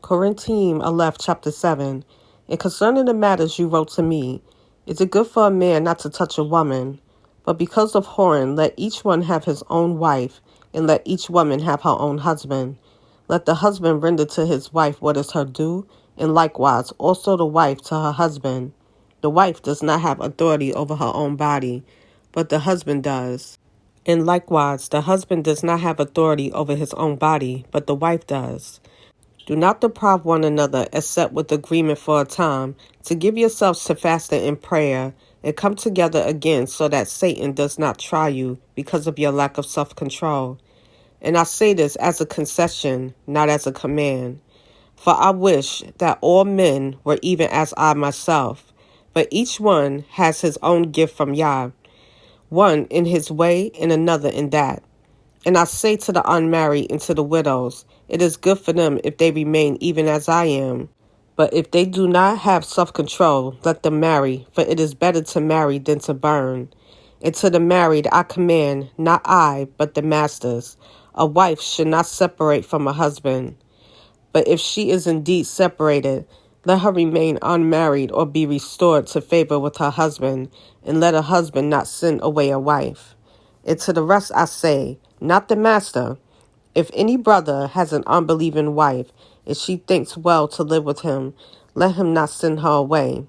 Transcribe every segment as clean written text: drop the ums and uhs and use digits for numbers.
Qorintiyim, Aleph, chapter 7. And concerning the matters you wrote to me, is it good for a man not to touch a woman? But because of whoring, let each one have his own wife, and let each woman have her own husband. Let the husband render to his wife what is her due, and likewise also the wife to her husband. The wife does not have authority over her own body, but the husband does. And likewise, the husband does not have authority over his own body, but the wife does. Do not deprive one another except with agreement for a time, to give yourselves to fasting and prayer, and come together again so that Satan does not try you because of your lack of self-control. And I say this as a concession, not as a command. For I wish that all men were even as I myself, but each one has his own gift from Yah, one in his way and another in that. And I say to the unmarried and to the widows, it is good for them if they remain even as I am. But if they do not have self-control, let them marry, for it is better to marry than to burn. And to the married I command, not I, but the masters, a wife should not separate from a husband. But if she is indeed separated, let her remain unmarried or be restored to favor with her husband, and let a husband not send away a wife. And to the rest I say, not the master, if any brother has an unbelieving wife, and she thinks well to live with him, let him not send her away.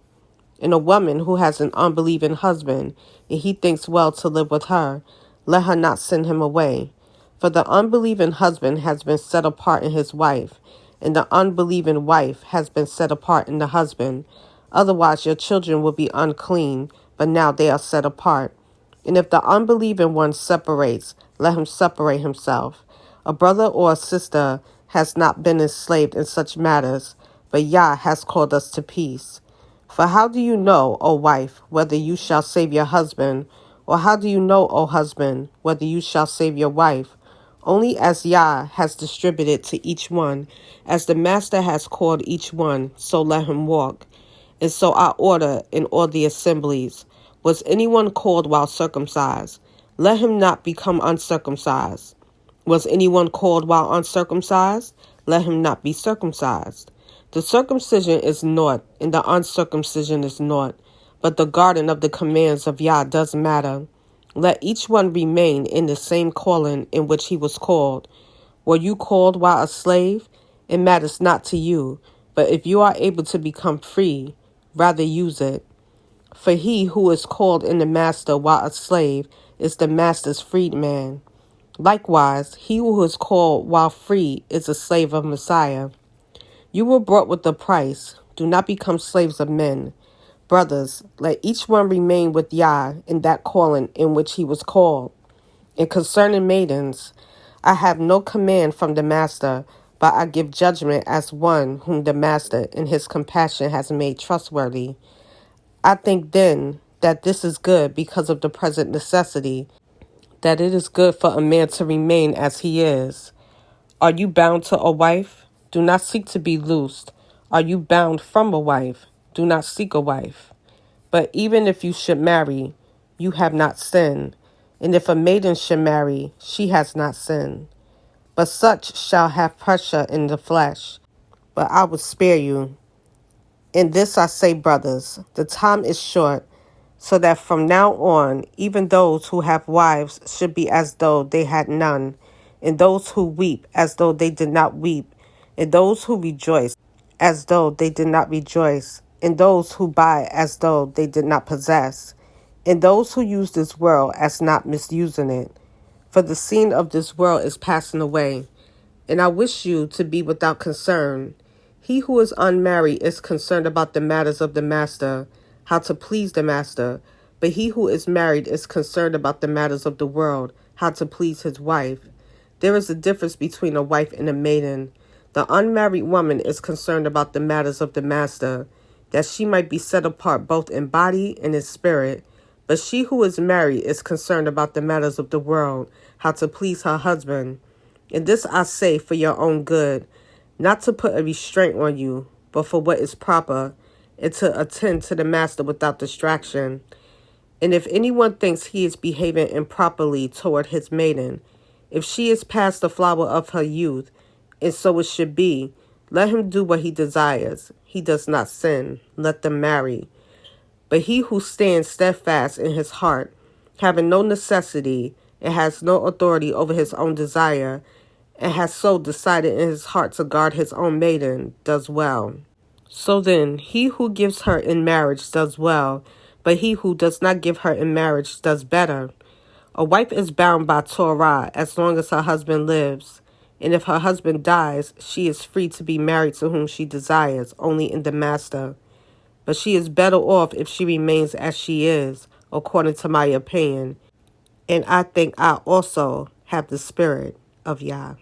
And a woman who has an unbelieving husband, and he thinks well to live with her, let her not send him away. For the unbelieving husband has been set apart in his wife, and the unbelieving wife has been set apart in the husband. Otherwise your children will be unclean, but now they are set apart. And if the unbelieving one separates, let him separate himself. A brother or a sister has not been enslaved in such matters, but Yah has called us to peace. For how do you know, O wife, whether you shall save your husband? Or how do you know, O husband, whether you shall save your wife? Only as Yah has distributed to each one, as the master has called each one, so let him walk. And so I order in all the assemblies. Was anyone called while circumcised? Let him not become uncircumcised. Was anyone called while uncircumcised? Let him not be circumcised. The circumcision is naught, and the uncircumcision is naught, but the guarding of the commands of Yah does matter. Let each one remain in the same calling in which he was called. Were you called while a slave? It matters not to you, but if you are able to become free, rather use it. For he who is called in the master while a slave is the master's freedman. Likewise, he who is called while free is a slave of Messiah. You were bought with a price. Do not become slaves of men. Brothers, let each one remain with Yah in that calling in which he was called. And concerning maidens, I have no command from the master, but I give judgment as one whom the master in his compassion has made trustworthy. I think then that this is good because of the present necessity, that it is good for a man to remain as he is. Are you bound to a wife? Do not seek to be loosed. Are you bound from a wife? Do not seek a wife. But even if you should marry, you have not sinned. And if a maiden should marry, she has not sinned. But such shall have pressure in the flesh. But I will spare you. In this I say, brothers, the time is short, so that from now on, even those who have wives should be as though they had none, and those who weep as though they did not weep, and those who rejoice as though they did not rejoice, and those who buy as though they did not possess, and those who use this world as not misusing it. For the scene of this world is passing away, and I wish you to be without concern. He who is unmarried is concerned about the matters of the master, how to please the master, but he who is married is concerned about the matters of the world, how to please his wife. There is a difference between a wife and a maiden. The unmarried woman is concerned about the matters of the master, that she might be set apart both in body and in spirit. But she who is married is concerned about the matters of the world, how to please her husband. And this I say for your own good, not to put a restraint on you, but for what is proper, and to attend to the master without distraction. And if anyone thinks he is behaving improperly toward his maiden, if she is past the flower of her youth, and so it should be, Let him do what he desires. He does not sin. Let them marry. But he who stands steadfast in his heart, having no necessity and has no authority over his own desire, and has so decided in his heart to guard his own maiden, does well. So then, he who gives her in marriage does well, but he who does not give her in marriage does better. A wife is bound by Torah as long as her husband lives, and if her husband dies, she is free to be married to whom she desires, only in the master. But she is better off if she remains as she is, according to my opinion, and I think I also have the spirit of Yah.